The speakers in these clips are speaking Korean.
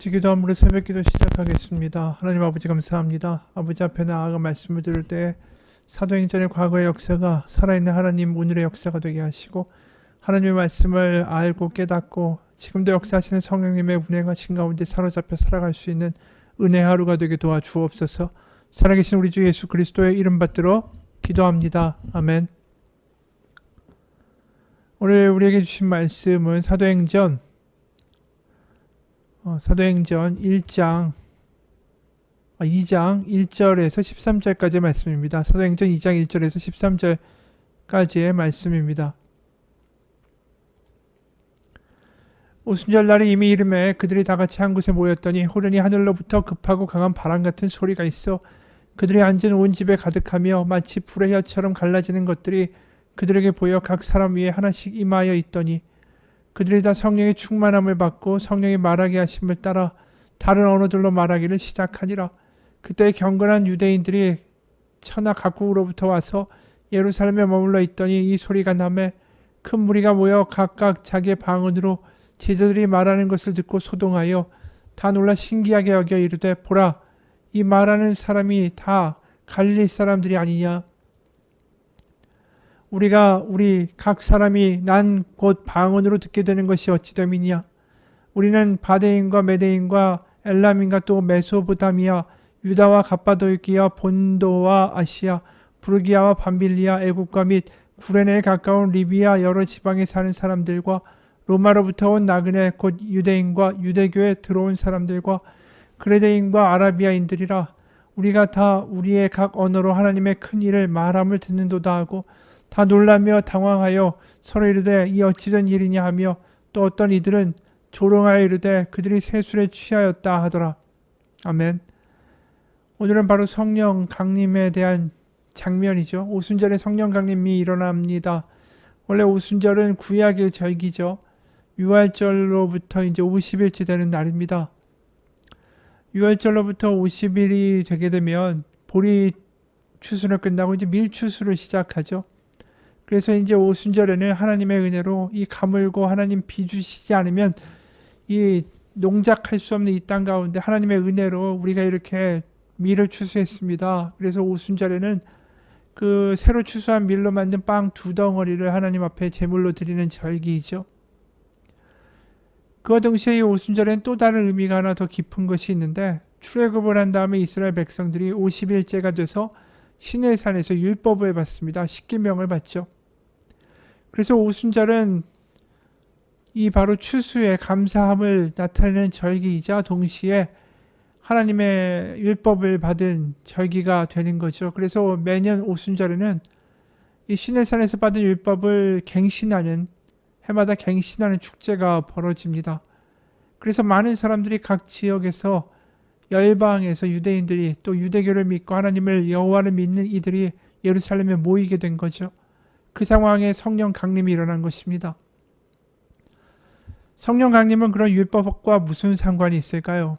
같이 기도함으로 새벽 기도 시작하겠습니다. 하나님 아버지 감사합니다. 아버지 앞에 나아가 말씀을 들을 때 사도행전의 과거의 역사가 살아있는 하나님 오늘의 역사가 되게 하시고 하나님의 말씀을 알고 깨닫고 지금도 역사하시는 성령님의 운행하신 가운데 사로잡혀 살아갈 수 있는 은혜 하루가 되게 도와주옵소서. 살아계신 우리 주 예수 그리스도의 이름 받들어 기도합니다. 아멘. 오늘 우리에게 주신 말씀은 사도행전 2장 1절에서 13절까지의 말씀입니다. 사도행전 2장 1절에서 13절까지의 말씀입니다. 오순절 날이 이미 이름에 그들이 다 같이 한 곳에 모였더니 호련히 하늘로부터 급하고 강한 바람 같은 소리가 있어 그들이 앉은 온 집에 가득하며 마치 불의 혀처럼 갈라지는 것들이 그들에게 보여 각 사람 위에 하나씩 임하여 있더니 그들이 다 성령의 충만함을 받고 성령이 말하게 하심을 따라 다른 언어들로 말하기를 시작하니라. 그때 경건한 유대인들이 천하 각국으로부터 와서 예루살렘에 머물러 있더니 이 소리가 나매 큰 무리가 모여 각각 자기의 방언으로 제자들이 말하는 것을 듣고 소동하여 다 놀라 신기하게 여겨 이르되 보라 이 말하는 사람이 다 갈릴리 사람들이 아니냐. 우리 각 사람이 난 곧 방언으로 듣게 되는 것이 어찌 됨이냐. 우리는 바데인과 메데인과 엘람인과 또 메소포타미아 유다와 갑바도기아 본도와 아시아 부르기아와 밤빌리아 애국과 및 구레네에 가까운 리비아 여러 지방에 사는 사람들과 로마로부터 온 나그네 곧 유대인과 유대교에 들어온 사람들과 그레데인과 아라비아인들이라. 우리가 다 우리의 각 언어로 하나님의 큰 일을 말함을 듣는도다 하고 다 놀라며 당황하여 서로 이르되 이 어찌된 일이냐 하며 또 어떤 이들은 조롱하여 이르되 그들이 세술에 취하였다 하더라. 아멘. 오늘은 바로 성령 강림에 대한 장면이죠. 오순절에 성령 강림이 일어납니다. 원래 오순절은 구약의 절기죠. 유월절로부터 이제 50일째 되는 날입니다. 유월절로부터 50일이 되게 되면 보리 추수를 끝나고 이제 밀추수를 시작하죠. 그래서 이제 오순절에는 하나님의 은혜로 이 가물고 하나님 비 주시지 않으면 이 농작할 수 없는 이 땅 가운데 하나님의 은혜로 우리가 이렇게 밀을 추수했습니다. 그래서 오순절에는 그 새로 추수한 밀로 만든 빵 2덩어리를 하나님 앞에 제물로 드리는 절기이죠. 그와 동시에 이 오순절에는 또 다른 의미가 하나 더 깊은 것이 있는데 출애굽을 한 다음에 이스라엘 백성들이 50일째가 돼서 시내산에서 율법을 받습니다. 십계명을 받죠. 그래서 오순절은 이 바로 추수의 감사함을 나타내는 절기이자 동시에 하나님의 율법을 받은 절기가 되는 거죠. 그래서 매년 오순절에는 이 시내산에서 받은 율법을 갱신하는 해마다 갱신하는 축제가 벌어집니다. 그래서 많은 사람들이 각 지역에서 열방에서 유대인들이 또 유대교를 믿고 하나님을 여호와를 믿는 이들이 예루살렘에 모이게 된 거죠. 그 상황에 성령 강림이 일어난 것입니다. 성령 강림은 그런 율법과 무슨 상관이 있을까요?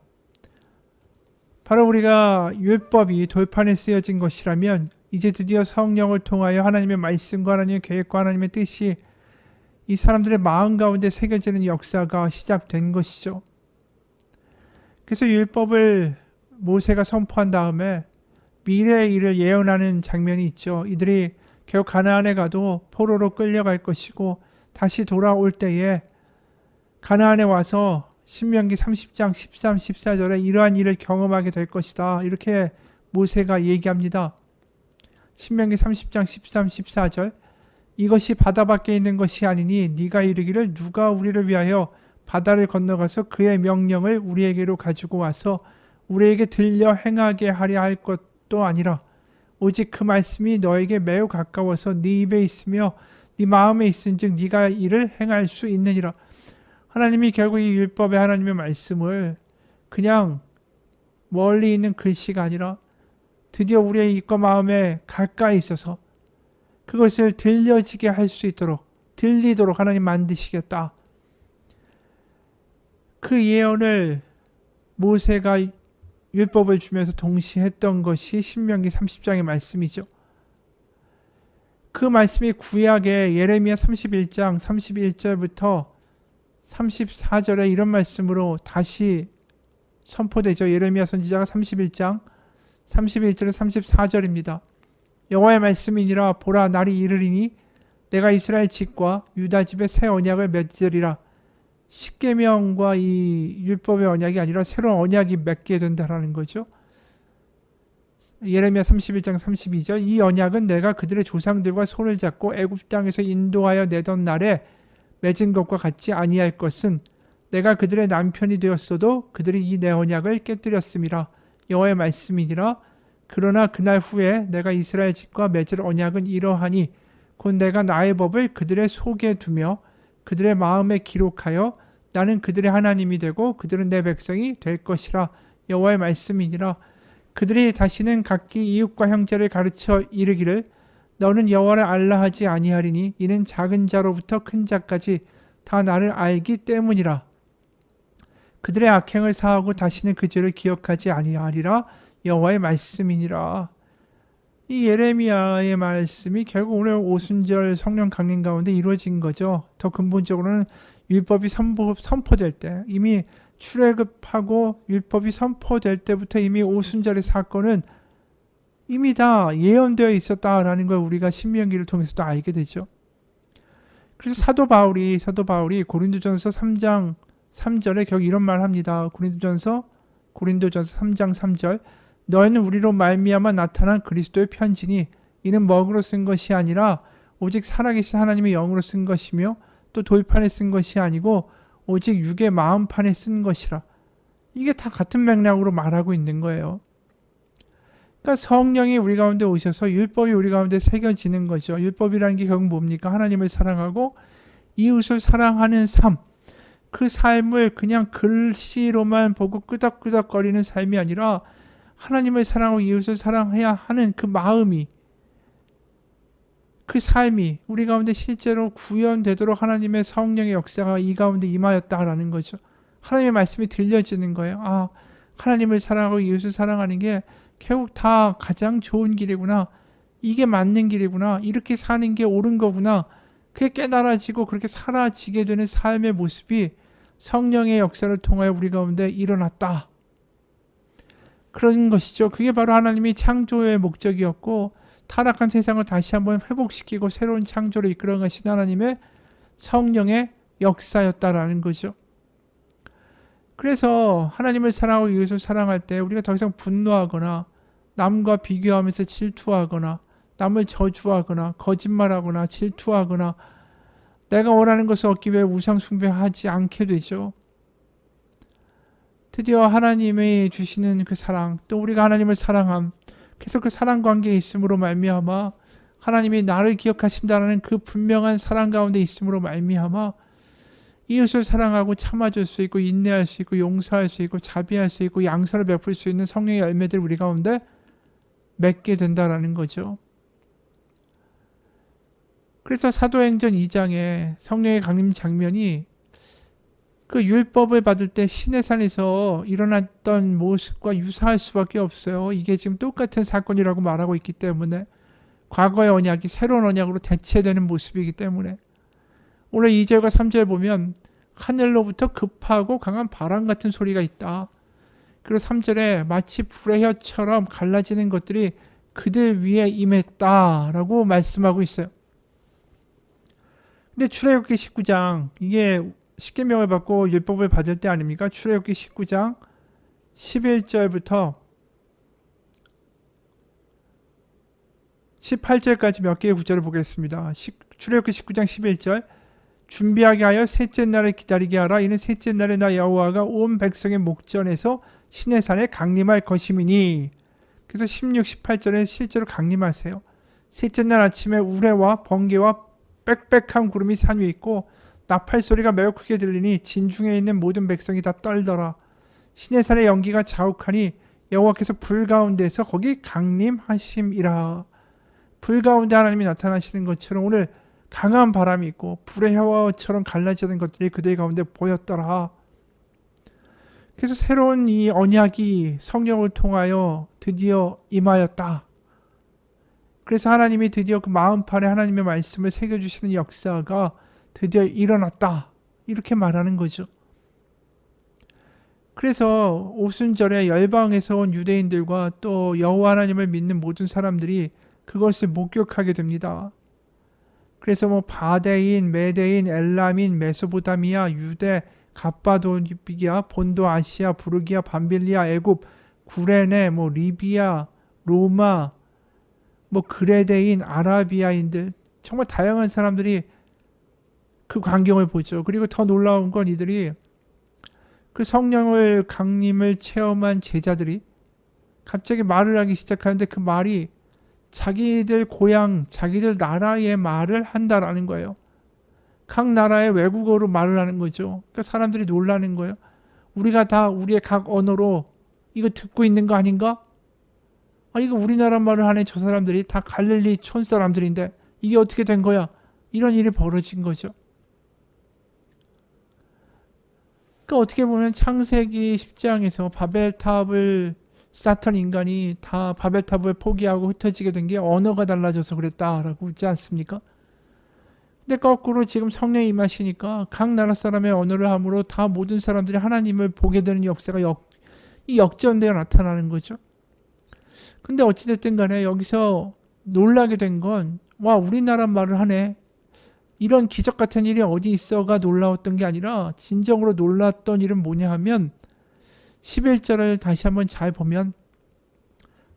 바로 우리가 율법이 돌판에 쓰여진 것이라면 이제 드디어 성령을 통하여 하나님의 말씀과 하나님의 계획과 하나님의 뜻이 이 사람들의 마음 가운데 새겨지는 역사가 시작된 것이죠. 그래서 율법을 모세가 선포한 다음에 미래의 일을 예언하는 장면이 있죠. 이들이 결국 가나안에 가도 포로로 끌려갈 것이고 다시 돌아올 때에 가나안에 와서 신명기 30장 13, 14절에 이러한 일을 경험하게 될 것이다. 이렇게 모세가 얘기합니다. 신명기 30장 13, 14절 이것이 바다 밖에 있는 것이 아니니 네가 이르기를 누가 우리를 위하여 바다를 건너가서 그의 명령을 우리에게로 가지고 와서 우리에게 들려 행하게 하려 할 것도 아니라 오직 그 말씀이 너에게 매우 가까워서 네 입에 있으며 네 마음에 있은즉 네가 이를 행할 수 있느니라. 하나님이 결국 이 율법의 하나님의 말씀을 그냥 멀리 있는 글씨가 아니라 드디어 우리의 입과 마음에 가까이 있어서 그것을 들려지게 할 수 있도록 들리도록 하나님 만드시겠다. 그 예언을 모세가 율법을 주면서 동시에 했던 것이 신명기 30장의 말씀이죠. 그 말씀이 구약의 예레미야 31장 31절부터 34절에 이런 말씀으로 다시 선포되죠. 예레미야 선지자가 31장 31절에서 34절입니다. 여호와의 말씀이니라. 보라, 날이 이르리니 내가 이스라엘 집과 유다 집에 새 언약을 맺으리라. 십계명과 이 율법의 언약이 아니라 새로운 언약이 맺게 된다라는 거죠. 예레미야 31장 32절, 이 언약은 내가 그들의 조상들과 손을 잡고 애굽 땅에서 인도하여 내던 날에 맺은 것과 같지 아니할 것은 내가 그들의 남편이 되었어도 그들이 이 내 언약을 깨뜨렸음이라. 여호와의 말씀이니라. 그러나 그날 후에 내가 이스라엘 집과 맺을 언약은 이러하니 곧 내가 나의 법을 그들의 속에 두며 그들의 마음에 기록하여 나는 그들의 하나님이 되고 그들은 내 백성이 될 것이라. 여호와의 말씀이니라. 그들이 다시는 각기 이웃과 형제를 가르쳐 이르기를 너는 여호와를 알라 하지 아니하리니 이는 작은 자로부터 큰 자까지 다 나를 알기 때문이라. 그들의 악행을 사하고 다시는 그 죄를 기억하지 아니하리라. 여호와의 말씀이니라. 이 예레미야의 말씀이 결국 오늘 오순절 성령 강림 가운데 이루어진 거죠. 더 근본적으로는 율법이 선포될 때, 이미 출애굽하고 율법이 선포될 때부터 이미 오순절의 사건은 이미 다 예언되어 있었다라는 걸 우리가 신명기를 통해서도 알게 되죠. 그래서 사도 바울이 고린도전서 3장 3절에 결국 이런 말을 합니다. 고린도전서 3장 3절, 너희는 우리로 말미암아 나타난 그리스도의 편지니 이는 먹으로 쓴 것이 아니라 오직 살아계신 하나님의 영으로 쓴 것이며 또 돌판에 쓴 것이 아니고 오직 육의 마음판에 쓴 것이라. 이게 다 같은 맥락으로 말하고 있는 거예요. 그러니까 성령이 우리 가운데 오셔서 율법이 우리 가운데 새겨지는 거죠. 율법이라는 게 결국 뭡니까? 하나님을 사랑하고 이웃을 사랑하는 삶. 그 삶을 그냥 글씨로만 보고 끄덕끄덕거리는 삶이 아니라 하나님을 사랑하고 이웃을 사랑해야 하는 그 마음이, 그 삶이 우리 가운데 실제로 구현되도록 하나님의 성령의 역사가 이 가운데 임하였다라는 거죠. 하나님의 말씀이 들려지는 거예요. 아, 하나님을 사랑하고 이웃을 사랑하는 게 결국 다 가장 좋은 길이구나. 이게 맞는 길이구나. 이렇게 사는 게 옳은 거구나. 그게 깨달아지고 그렇게 사라지게 되는 삶의 모습이 성령의 역사를 통하여 우리 가운데 일어났다. 그런 것이죠. 그게 바로 하나님이 창조의 목적이었고 타락한 세상을 다시 한번 회복시키고 새로운 창조를 이끌어 가신 하나님의 성령의 역사였다라는 거죠. 그래서 하나님을 사랑하고 이웃을 사랑할 때 우리가 더 이상 분노하거나 남과 비교하면서 질투하거나 남을 저주하거나 거짓말하거나 질투하거나 내가 원하는 것을 얻기 위해 우상 숭배하지 않게 되죠. 드디어 하나님이 주시는 그 사랑, 또 우리가 하나님을 사랑함, 계속 그 사랑 관계에 있음으로 말미암아 하나님이 나를 기억하신다는 그 분명한 사랑 가운데 있음으로 말미암아 이웃을 사랑하고 참아줄 수 있고 인내할 수 있고 용서할 수 있고 자비할 수 있고 양선을 베풀 수 있는 성령의 열매들 우리 가운데 맺게 된다라는 거죠. 그래서 사도행전 2장에 성령의 강림 장면이 그 율법을 받을 때 시내산에서 일어났던 모습과 유사할 수밖에 없어요. 이게 지금 똑같은 사건이라고 말하고 있기 때문에 과거의 언약이 새로운 언약으로 대체되는 모습이기 때문에 오늘 2절과 3절 보면 하늘로부터 급하고 강한 바람 같은 소리가 있다. 그리고 3절에 마치 불의 혀처럼 갈라지는 것들이 그들 위에 임했다라고 말씀하고 있어요. 근데 출애굽기 19장, 이게 십계명을 받고 율법을 받을 때 아닙니까? 출애굽기 19장 11절부터 18절까지 몇 개의 구절을 보겠습니다. 출애굽기 19장 11절, 준비하게 하여 셋째 날을 기다리게 하라. 이는 셋째 날에 나 여호와가 온 백성의 목전에서 시내산에 강림할 것임이니. 그래서 16, 18절에 실제로 강림하세요. 셋째 날 아침에 우레와 번개와 빽빽한 구름이 산 위에 있고 나팔 소리가 매우 크게 들리니 진중에 있는 모든 백성이 다 떨더라. 시내산의 연기가 자욱하니 여호와께서 불 가운데서 거기 강림하심이라. 불 가운데 하나님이 나타나시는 것처럼 오늘 강한 바람이 있고 불의 혀처럼 갈라지는 것들이 그들 가운데 보였더라. 그래서 새로운 이 언약이 성령을 통하여 드디어 임하였다. 그래서 하나님이 드디어 그 마음판에 하나님의 말씀을 새겨주시는 역사가 드디어 일어났다. 이렇게 말하는 거죠. 그래서 오순절에 열방에서 온 유대인들과 또 여호와 하나님을 믿는 모든 사람들이 그것을 목격하게 됩니다. 그래서 뭐 바데인, 메데인, 엘람인, 메소포타미아, 유대, 갑바도기아, 본도 아시아, 부르기아, 밤빌리아, 애굽, 구레네, 뭐 리비아, 로마, 뭐 그레데인, 아라비아인들 정말 다양한 사람들이 그 광경을 보죠. 그리고 더 놀라운 건 이들이 그 성령을 강림을 체험한 제자들이 갑자기 말을 하기 시작하는데 그 말이 자기들 고향, 자기들 나라의 말을 한다라는 거예요. 각 나라의 외국어로 말을 하는 거죠. 그러니까 사람들이 놀라는 거예요. 우리가 다 우리의 각 언어로 이거 듣고 있는 거 아닌가? 아, 이거 우리나라 말을 하는 저 사람들이 다 갈릴리 촌 사람들인데 이게 어떻게 된 거야? 이런 일이 벌어진 거죠. 그러니까 어떻게 보면 창세기 10장에서 바벨탑을 쌓던 인간이 다 바벨탑을 포기하고 흩어지게 된 게 언어가 달라져서 그랬다라고 있지 않습니까? 근데 거꾸로 지금 성령이 임하시니까 각 나라 사람의 언어를 함으로 다 모든 사람들이 하나님을 보게 되는 역사가 이 역전되어 나타나는 거죠. 근데 어찌됐든 간에 여기서 놀라게 된 건, 와, 우리나라 말을 하네. 이런 기적 같은 일이 어디 있어가 놀라웠던 게 아니라 진정으로 놀랐던 일은 뭐냐 하면 11절을 다시 한번 잘 보면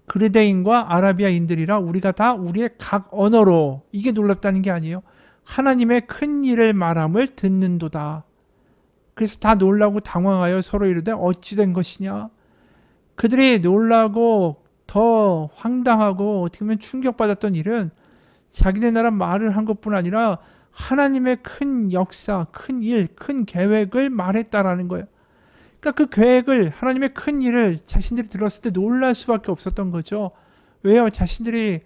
그리대인과 아라비아인들이라 우리가 다 우리의 각 언어로, 이게 놀랍다는 게 아니에요. 하나님의 큰 일을 말함을 듣는도다. 그래서 다 놀라고 당황하여 서로 이르되 어찌 된 것이냐. 그들이 놀라고 더 황당하고 어떻게 보면 충격받았던 일은 자기네 나라 말을 한 것뿐 아니라 하나님의 큰 역사, 큰 일, 큰 계획을 말했다라는 거예요. 그러니까 그 계획을, 하나님의 큰 일을 자신들이 들었을 때 놀랄 수밖에 없었던 거죠. 왜요? 자신들이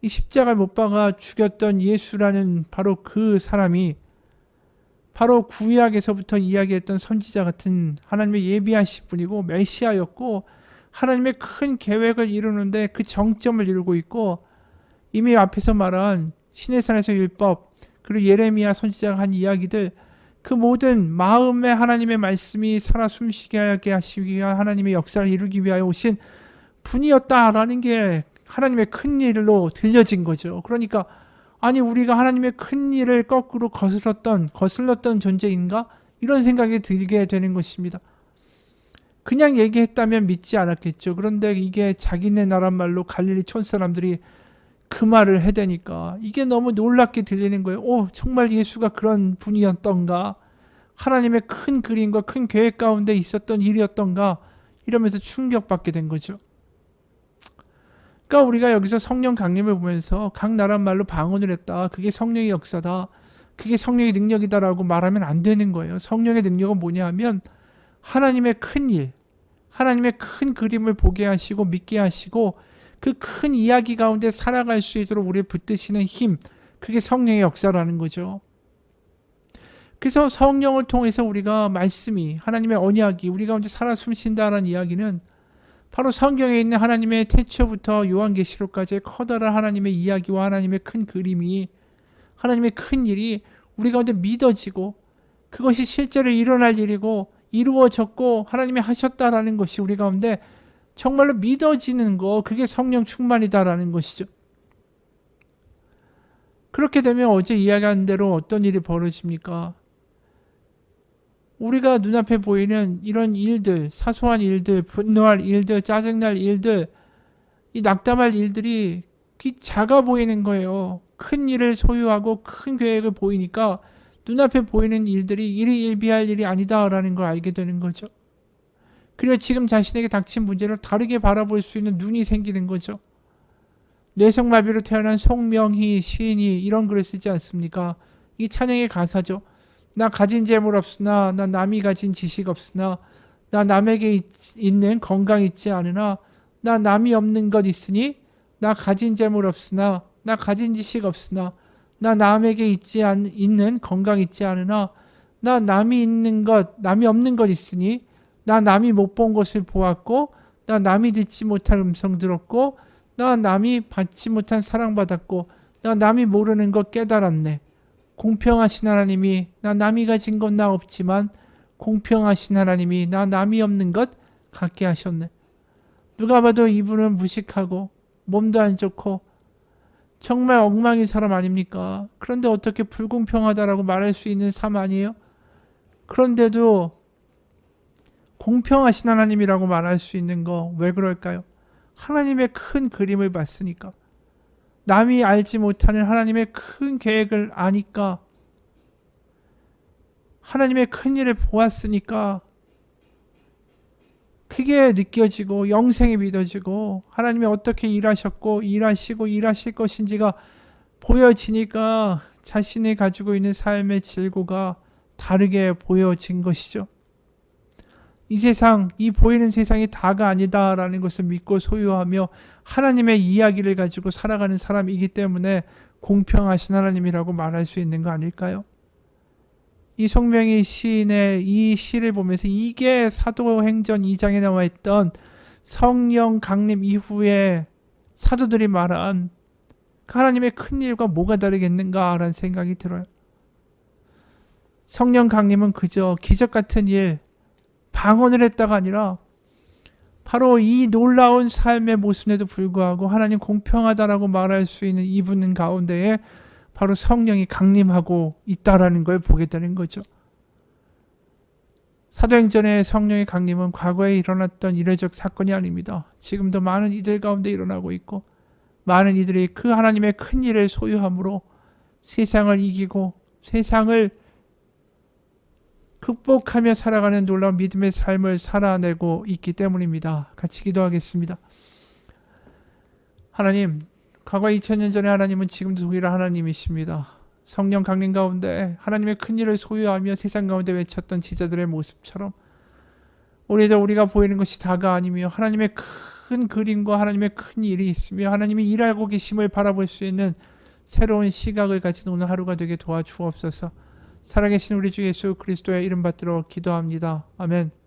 이 십자가에 못 박아 죽였던 예수라는 바로 그 사람이 바로 구약에서부터 이야기했던 선지자 같은 하나님의 예비하신 분이고 메시아였고 하나님의 큰 계획을 이루는데 그 정점을 이루고 있고 이미 앞에서 말한 시내산에서 율법 그리고 예레미야 선지자가 한 이야기들 그 모든 마음에 하나님의 말씀이 살아 숨쉬게 하게 하시기 위한 하나님의 역사를 이루기 위하여 오신 분이었다라는 게 하나님의 큰 일로 들려진 거죠. 그러니까 아니 우리가 하나님의 큰 일을 거꾸로 거슬렀던 존재인가? 이런 생각이 들게 되는 것입니다. 그냥 얘기했다면 믿지 않았겠죠. 그런데 이게 자기네 나라 말로 갈릴리 촌 사람들이 그 말을 해대니까 이게 너무 놀랍게 들리는 거예요. 오, 정말 예수가 그런 분이었던가? 하나님의 큰 그림과 큰 계획 가운데 있었던 일이었던가? 이러면서 충격받게 된 거죠. 그러니까 우리가 여기서 성령 강림을 보면서 각 나라 말로 방언을 했다. 그게 성령의 역사다. 그게 성령의 능력이다라고 말하면 안 되는 거예요. 성령의 능력은 뭐냐 하면 하나님의 큰 일, 하나님의 큰 그림을 보게 하시고 믿게 하시고 그 큰 이야기 가운데 살아갈 수 있도록 우리를 붙드시는 힘, 그게 성령의 역사라는 거죠. 그래서 성령을 통해서 우리가 말씀이, 하나님의 언약이 우리 가운데 살아 숨쉰다는 이야기는 바로 성경에 있는 하나님의 태초부터 요한계시록까지의 커다란 하나님의 이야기와 하나님의 큰 그림이, 하나님의 큰 일이 우리 가운데 믿어지고 그것이 실제로 일어날 일이고 이루어졌고 하나님이 하셨다라는 것이 우리 가운데 정말로 믿어지는 거, 그게 성령 충만이다라는 것이죠. 그렇게 되면 어제 이야기한 대로 어떤 일이 벌어집니까? 우리가 눈앞에 보이는 이런 일들, 사소한 일들, 분노할 일들, 짜증날 일들, 이 낙담할 일들이 작아 보이는 거예요. 큰 일을 소유하고 큰 계획을 보이니까 눈앞에 보이는 일들이 일희일비할 일이 아니다라는 걸 알게 되는 거죠. 그리고 지금 자신에게 닥친 문제를 다르게 바라볼 수 있는 눈이 생기는 거죠. 뇌성마비로 태어난 송명희 시인이 이런 글을 쓰지 않습니까? 이 찬양의 가사죠. 나 가진 재물 없으나 나 남이 가진 지식 없으나 나 남에게 있는 건강 있지 않으나 나 남이 없는 것 있으니 나 가진 재물 없으나 나 가진 지식 없으나 나 남에게 있는 건강 있지 않으나 나 남이 없는 것 있으니 나 남이 못 본 것을 보았고 나 남이 듣지 못한 음성 들었고 나 남이 받지 못한 사랑받았고 나 남이 모르는 것 깨달았네. 공평하신 하나님이 나 남이 가진 건 나 없지만 공평하신 하나님이 나 남이 없는 것 같게 하셨네. 누가 봐도 이분은 무식하고 몸도 안 좋고 정말 엉망인 사람 아닙니까? 그런데 어떻게 불공평하다라고 말할 수 있는 삶 아니에요? 그런데도 공평하신 하나님이라고 말할 수 있는 거 왜 그럴까요? 하나님의 큰 그림을 봤으니까. 남이 알지 못하는 하나님의 큰 계획을 아니까. 하나님의 큰 일을 보았으니까 그게 느껴지고 영생이 믿어지고 하나님이 어떻게 일하셨고 일하시고 일하실 것인지가 보여지니까 자신이 가지고 있는 삶의 질고가 다르게 보여진 것이죠. 이 세상, 이 보이는 세상이 다가 아니다라는 것을 믿고 소유하며 하나님의 이야기를 가지고 살아가는 사람이기 때문에 공평하신 하나님이라고 말할 수 있는 거 아닐까요? 이 송명희 시인의 이 시를 보면서 이게 사도행전 2장에 나와 있던 성령 강림 이후에 사도들이 말한 하나님의 큰 일과 뭐가 다르겠는가라는 생각이 들어요. 성령 강림은 그저 기적 같은 일, 방언을 했다가 아니라 바로 이 놀라운 삶의 모습에도 불구하고 하나님 공평하다라고 말할 수 있는 이분 가운데에 바로 성령이 강림하고 있다라는 걸 보게 되는 거죠. 사도행전의 성령의 강림은 과거에 일어났던 이례적 사건이 아닙니다. 지금도 많은 이들 가운데 일어나고 있고 많은 이들이 그 하나님의 큰 일을 소유함으로 세상을 이기고 세상을 극복하며 살아가는 놀라운 믿음의 삶을 살아내고 있기 때문입니다. 같이 기도하겠습니다. 하나님, 과거 2000년 전에 하나님은 지금도 동일한 하나님이십니다. 성령 강림 가운데 하나님의 큰 일을 소유하며 세상 가운데 외쳤던 지자들의 모습처럼 우리도 우리가 보이는 것이 다가 아니며 하나님의 큰 그림과 하나님의 큰 일이 있으며 하나님이 일하고 계심을 바라볼 수 있는 새로운 시각을 가진 오늘 하루가 되게 도와주옵소서. 살아계신 우리 주 예수 그리스도의 이름 받들어 기도합니다. 아멘.